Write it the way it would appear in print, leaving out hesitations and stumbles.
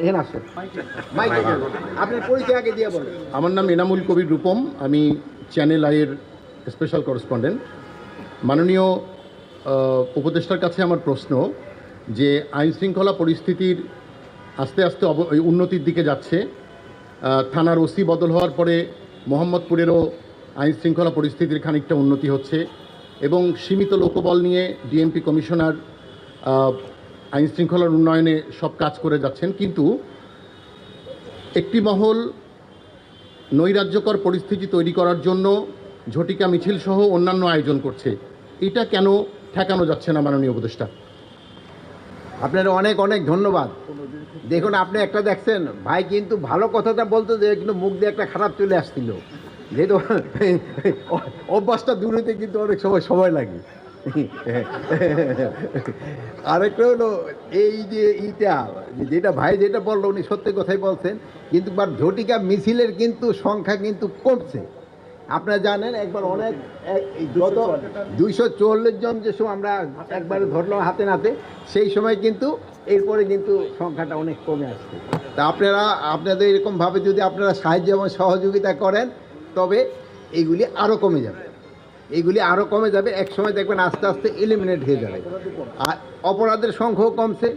এখানে আসেন মাইকে আপনার পরিচয় আগে দিয়ে বলেন। আমার নাম এনামুল কবির রূপম, আমি চ্যানেল আইয়ের স্পেশাল করেসপন্ডেন্ট। মাননীয় উপদেষ্টার কাছে আমার প্রশ্ন যে আইন শৃঙ্খলা পরিস্থিতির আস্তে আস্তে উন্নতির দিকে যাচ্ছে। থানার ওসি বদল হওয়ার পরে মোহাম্মদপুরেরও আইন শৃঙ্খলা পরিস্থিতির খানিকটা উন্নতি হচ্ছে এবং সীমিত লোকবল নিয়ে ডিএমপি কমিশনার আইন শৃঙ্খলার উন্নয়নে সব কাজ করে যাচ্ছেন, কিন্তু একটি মহল নৈরাজ্যকর পরিস্থিতি তৈরি করার জন্য ঝটিকা মিছিল সহ অন্যান্য আয়োজন করছে। এটা কেন ঠেকানো যাচ্ছে না মাননীয় উপদেষ্টা? আপনার অনেক অনেক ধন্যবাদ। দেখুন, আপনি একটা দেখছেন ভাই কিন্তু ভালো কথাটা বলতো যে কিন্তু মুখ দিয়ে একটা খারাপ চলে আসছিল, যেহেতু অভ্যাসটা দূর হতে কিন্তু অনেক সময় লাগে। আরেকটা হলো এই যে যেটা ভাই যেটা বললো উনি সত্যি কথাই বলছেন, কিন্তু ঝটিকা মিছিলের কিন্তু সংখ্যা কিন্তু কমছে। আপনারা জানেন একবার অনেক গত 244 জন যে সময় আমরা একবারে ধরলাম হাতে নাতে, সেই সময় কিন্তু এরপরে কিন্তু সংখ্যাটা অনেক কমে আসছে। তা আপনাদের এরকমভাবে যদি আপনারা সাহায্য এবং সহযোগিতা করেন তবে এইগুলি আরও কমে যাবে, এক সময় দেখবেন আস্তে আস্তে এলিমিনেট হয়ে যাবে। আর অপরাধের সংখ্যাও কমছে,